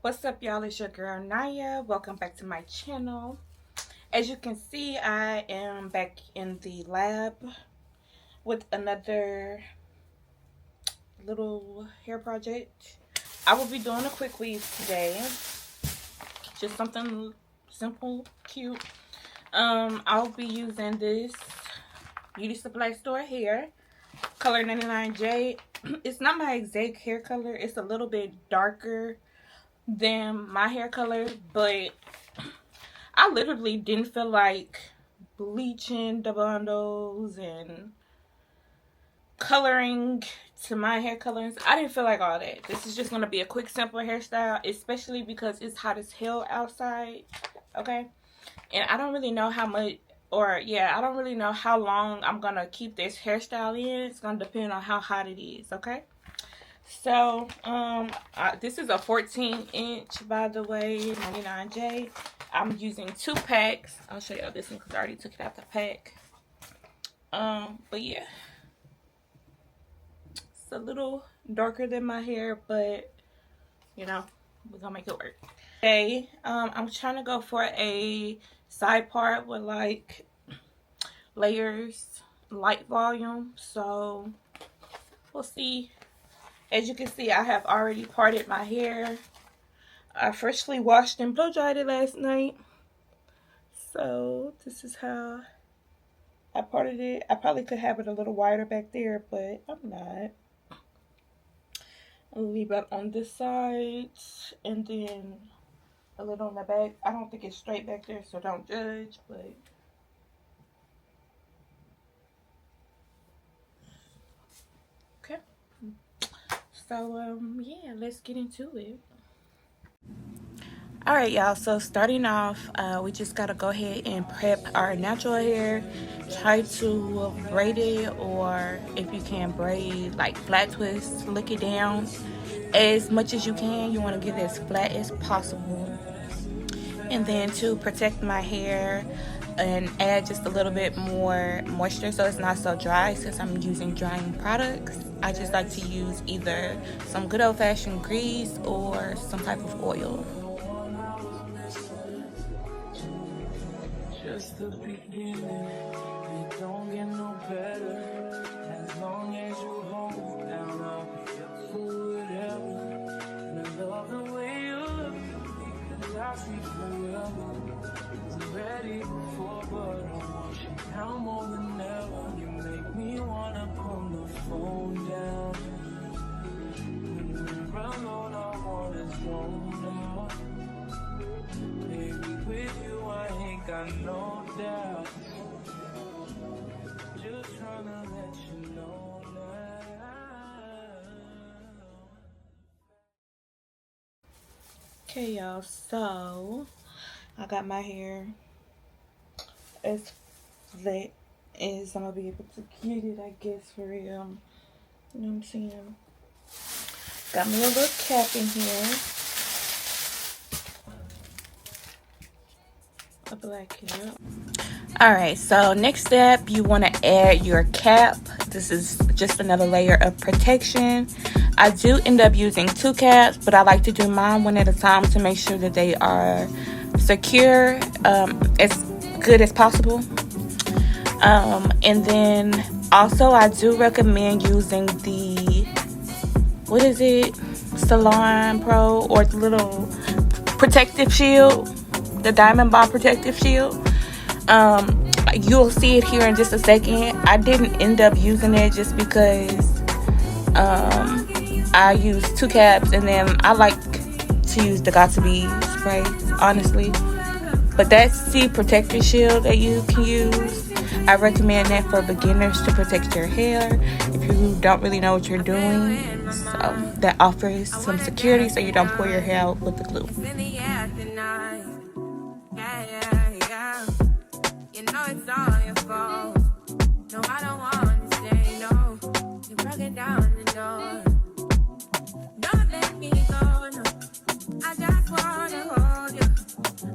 What's up, y'all? It's your girl Naya. Welcome back to my channel. As you can see, I am back in the lab with another little hair project. I will be doing a quick weave today. Just something simple, cute. I'll be using this Beauty Supply Store hair, color 99J. It's not my exact hair color. It's a little bit darker than my hair color, but I literally didn't feel like bleaching the bundles and coloring to my hair colors. I didn't feel like all that. This is just going to be a quick, simple hairstyle, especially because it's hot as hell outside, okay? And I don't really know how much, I don't really know how long I'm going to keep this hairstyle in. It's going to depend on how hot it is, okay? So, this is a 14-inch, by the way, 99J. I'm using 2 packs. I'll show y'all this one because I already took it out the pack. But yeah. It's a little darker than my hair, but, you know, we're going to make it work. Okay, I'm trying to go for a side part with, like, layers, light volume. So, we'll see. As you can see, I have already parted my hair. I freshly washed and blow dried it last night. So this is how I parted it. I probably could have it a little wider back there, but I'm not. I'll leave it on this side and then a little on the back. I don't think it's straight back there, so don't judge, but okay. So yeah, let's get into it. Alright, y'all, so starting off, we just gotta go ahead and prep our natural hair. Try to braid it, or if you can braid, like flat twist, lick it down as much as you can. You want to get it as flat as possible. And then to protect my hair and add just a little bit more moisture so it's not so dry, since I'm using drying products, I just like to use either some good old-fashioned grease or some type of oil. Just the beginning, it don't get no better. As long as you hold down, I'll be up for whatever. And I love the way you look, because I see forever. I'm ready before, but I want you now more than ever. You make me wanna put the phone down. When we're alone, I wanna zone out. Baby, with you I ain't got no doubt. Just tryna let you know now. Okay, y'all, so I got my hair as flat as I'm gonna be able to get it, I guess, for real. You know what I'm saying? Got me a little cap in here. A black cap. Alright, so next step, you want to add your cap. This is just another layer of protection. I do end up using 2 caps, but I like to do mine one at a time to make sure that they are secure, as good as possible. And then also I do recommend using the, what is it, Salon Pro, or the little protective shield, the Diamond Bond protective shield. You'll see it here in just a second. I didn't end up using it just because I used 2 caps, and then I like to use the Got2b spray, honestly. But that's the protective shield that you can use. I recommend that for beginners to protect your hair if you don't really know what you're doing. So that offers some security so you don't pull your hair out with the glue. You know it's all your fault. No, I don't want to say no. You're broken down the door. Don't let me go, no. I just wanna hold you.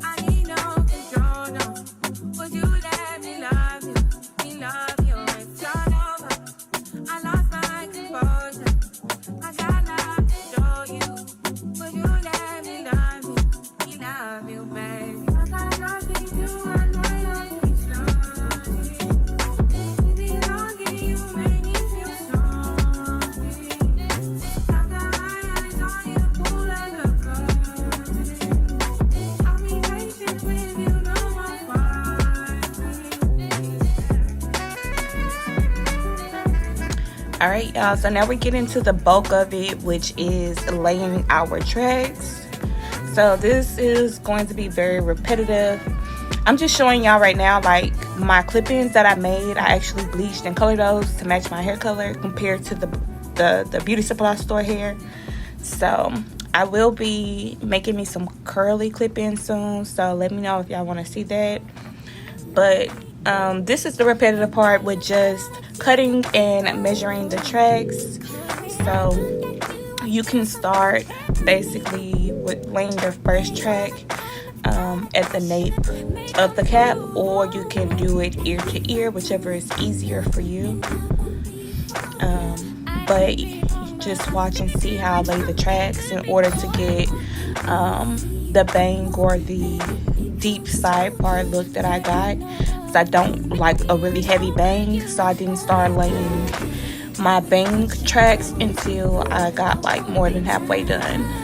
I need no control, no. Would you let me love you? Me love you, it's all over. I lost my composure. I got love to show you. Would you let me love you? Alright, y'all, so now we get into the bulk of it, which is laying our tracks. So this is going to be very repetitive. I'm just showing y'all right now, like, my clip-ins that I made. I actually bleached and colored those to match my hair color compared to the beauty supply store hair. So I will be making me some curly clip-ins soon, so let me know if y'all want to see that. But this is the repetitive part with just cutting and measuring the tracks. So you can start basically with laying your first track at the nape of the cap, or you can do it ear to ear, whichever is easier for you. But just watch and see how I lay the tracks in order to get the bang or the deep side part look that I got. Because I don't like a really heavy bang, so I didn't start laying my bang tracks until I got like more than halfway done.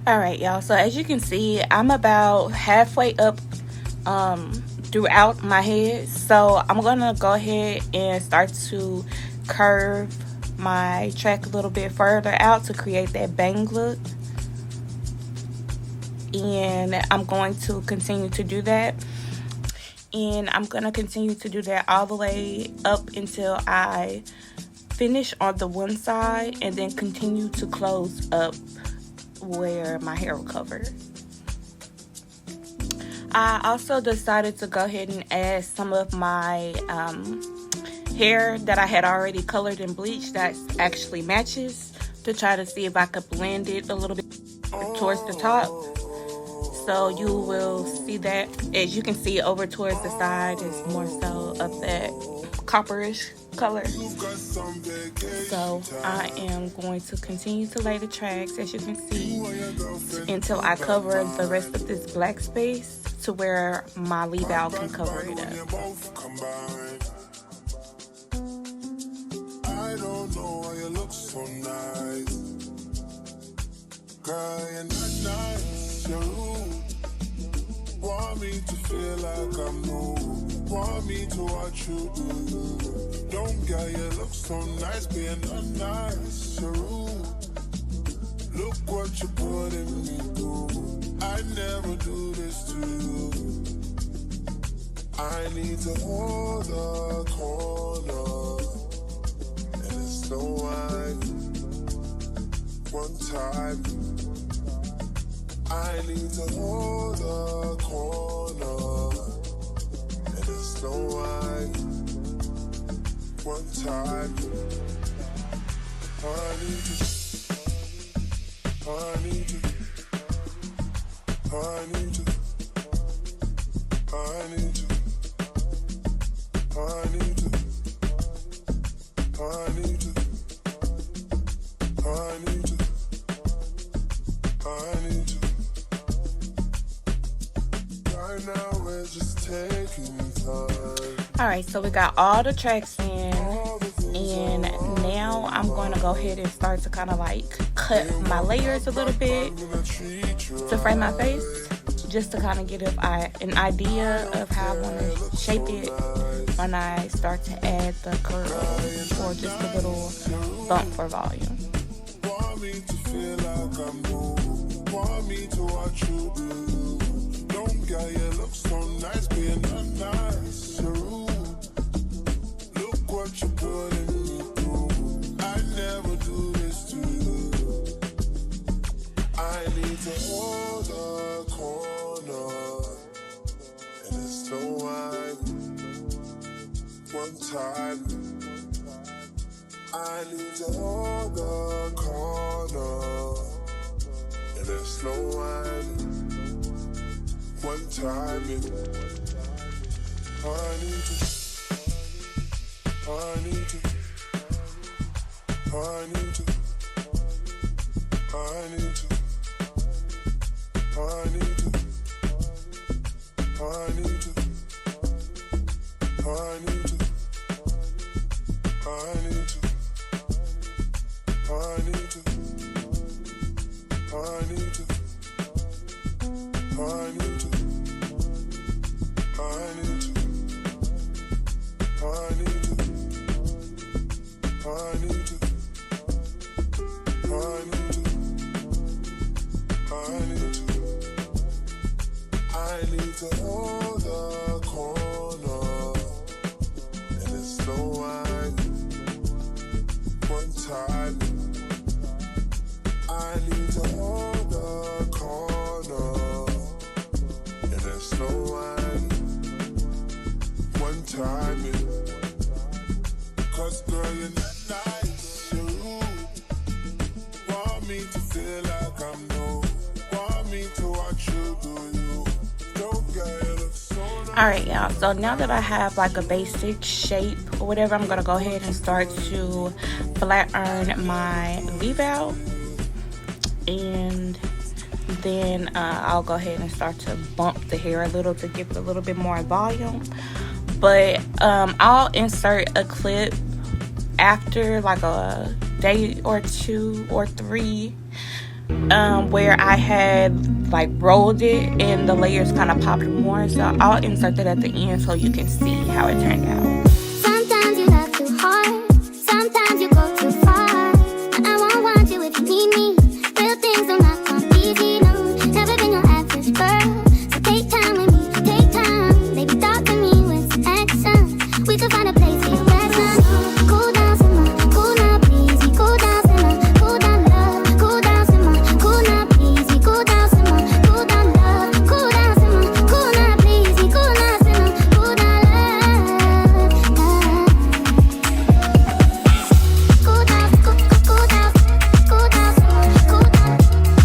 Alright, y'all, so as you can see, I'm about halfway up throughout my head. So I'm gonna go ahead and start to curve my track a little bit further out to create that bang look. And I'm going to continue to do that. And I'm gonna continue to do that all the way up until I finish on the one side, and then continue to close up where my hair will cover. I also decided to go ahead and add some of my hair that I had already colored and bleached that actually matches, to try to see if I could blend it a little bit towards the top. So you will see that, as you can see over towards the side, is more so of that copperish color. So I am going to continue to lay the tracks, as you can see, until I cover the rest of this black space to where my leave out can cover it up. I don't know why you look so nice. Girl, you're not nice, you're rude. Want me to feel like I'm new. Want me to watch you do. Don't get you look so nice, being unnice, you're rude. Look what you putting me through. I never do this to you. I need to hold a corner, and it's no wine. One time, I need to hold a corner, and it's no wine. One time, I need to, I need to, I need to, I need to, I need to, I need to, I need to. Alright, so we got all the tracks in, and now I'm going to go ahead and start to kind of like cut my layers a little bit to frame my face, just to kind of get an idea of how I want to shape it when I start to add the curl or just a little bump for volume. Want me to feel like I'm new, want me to watch you do. Don't get you look so nice, being nice, you're rude. Look what you're putting me through. I never do this to you. I need to hold a corner, and it's so wide. One time, I need to hold the corner, and it's no one. One time, I need to, I need to, I need to, I need to, I need to, I need to, I need to, I need to. I need to, I need to, I need to, I need to, I need to, I need to, I need to, I need to, I need to hold the corner, and it's so wide. One time. I need to hold the corner, and there's no one time cause girl, you're not nice, you're rude. Want me to feel like I'm new, want me to watch you do you. Don't get it so nice. Alright, y'all, so now that I have like a basic shape or whatever, I'm gonna go ahead and start to flat iron my leave out. And then I'll go ahead and start to bump the hair a little to give it a little bit more volume. But I'll insert a clip after like a day or 2 or 3 where I had like rolled it and the layers kind of popped more. So I'll insert that at the end so you can see how it turned out. Sometimes you love too hard, sometimes you go too far. I won't want you if you need me. Real things don't not come easy, no. Never been your average girl. So take time with me, take time. Baby, talk to me with some action. We could find a place for your passion. Cool down, simmer, cool now, please. Cool down, simmer, cool down, love. Cool down, simmer, cool now, please. Cool down, simmer, cool down, love. Cool down, simmer, cool now, please. Cool now, simmer, cool down, love. Cool down, cool down, cool down, cool down, cool down,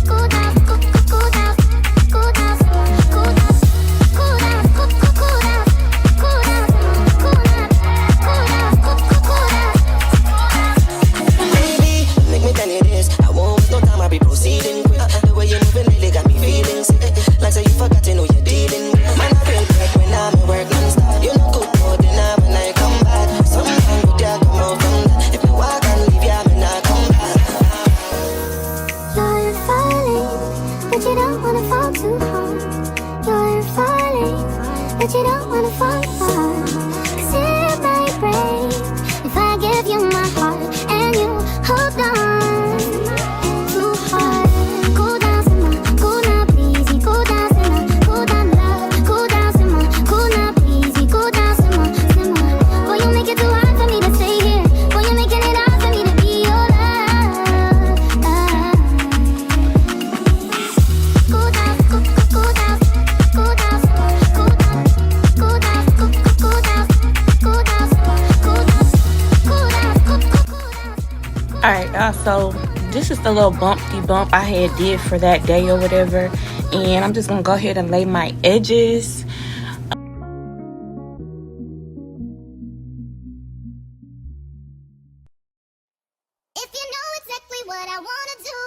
cool down, cool down, cool down, cool down, cool down, cool down, cool down, cool down. Baby, make me tell you this. I won't waste no time, I'll be proceeding quick. The way you're moving lately got me feeling sick. Like say you forgot to know you're dealing with. Man, I feel like when I'm at work non-stop. You know good more than I when I come back. Sometimes good yeah come out from that. If you walk and leave, yeah, me not come back. You're falling, but you don't wanna fall too hard. You're falling, but you don't wanna fall hard. 'Cause it might break if I give you my heart and you hold on too hard. Cool down, simmer, cool now, please. Cool down, simmer, cool down, love. Cool down, simmer, cool now, please. Cool down, simmer, simmer. Boy, you make it too hard for me to stay here. Boy, you're making it hard for me to be your love. Cool down, cool down, cool down, cool down, cool down, cool down, cool down, cool down, cool down, cool down. Alright, y'all, so this is the little bumpy bump I had did for that day or whatever. And I'm just gonna go ahead and lay my edges. If you know exactly what I wanna do,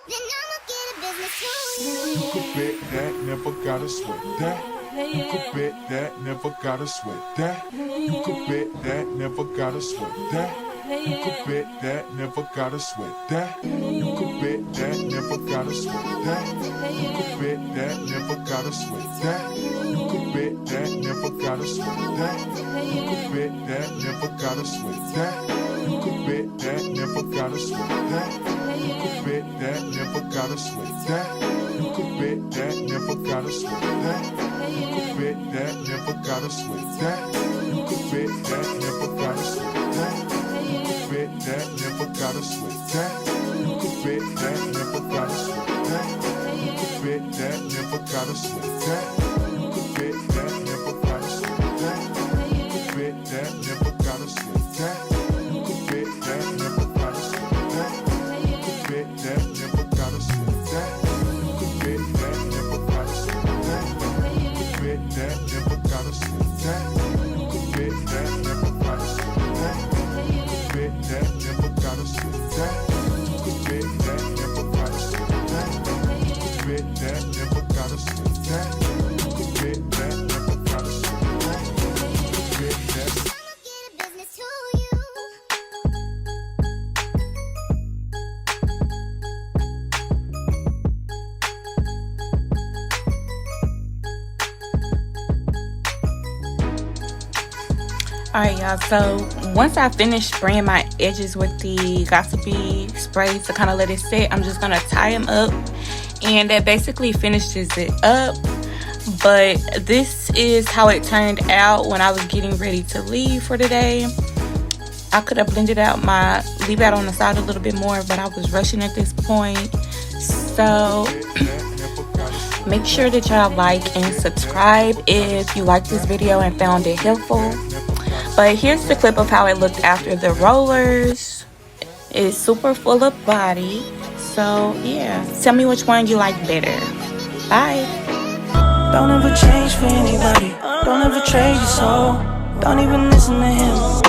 then I'ma get a business to you. You could bet that, never gotta sweat that. You could bet that, never gotta sweat that. You could bet that, never gotta sweat that. You could bet that, never gotta sweat that. You could bet that, never gotta sweat that. You could bet that, never gotta sweat that. You could bet that, never gotta sweat that. You could bet that, never gotta sweat that. You could bet that, never gotta sweat that. You could bet that, never gotta sweat that. You could bet that, never gotta sweat that. You could bet that, never gotta sweat that. You could bet that, never gotta sweat that. You could bet that, never gotta sweat that. You could bet that, never gotta sweat that. You could bet that, never gotta sweat that. You could bet that, never gotta sweat that. You could bet that, never gotta sweat that. You could bet that, never gotta sweat that. You could bet that, never gotta sweat that. You could bet that, never gotta sweat that. You could bet that, never gotta sweat that. You could bet that, never gotta sweat that. You could bet that, never gotta sweat that. You could bet that, never gotta sweat that. You could bet that, never gotta sweat that. You could bet that, never gotta sweat that. You could bet that. Business to you. Alright y'all, so once I finish spraying my edges with the Gossipy spray to kind of let it sit, I'm just gonna tie them up, and that basically finishes it up. But this is how it turned out when I was getting ready to leave for the day. I could have blended out my leave out on the side a little bit more, but I was rushing at this point. So make sure that y'all like and subscribe if you liked this video and found it helpful. But here's the clip of how it looked after the rollers. It's super full of body. So yeah, tell me which one you like better. Bye. Don't ever change for anybody. Don't ever trade your soul. Don't even listen to him.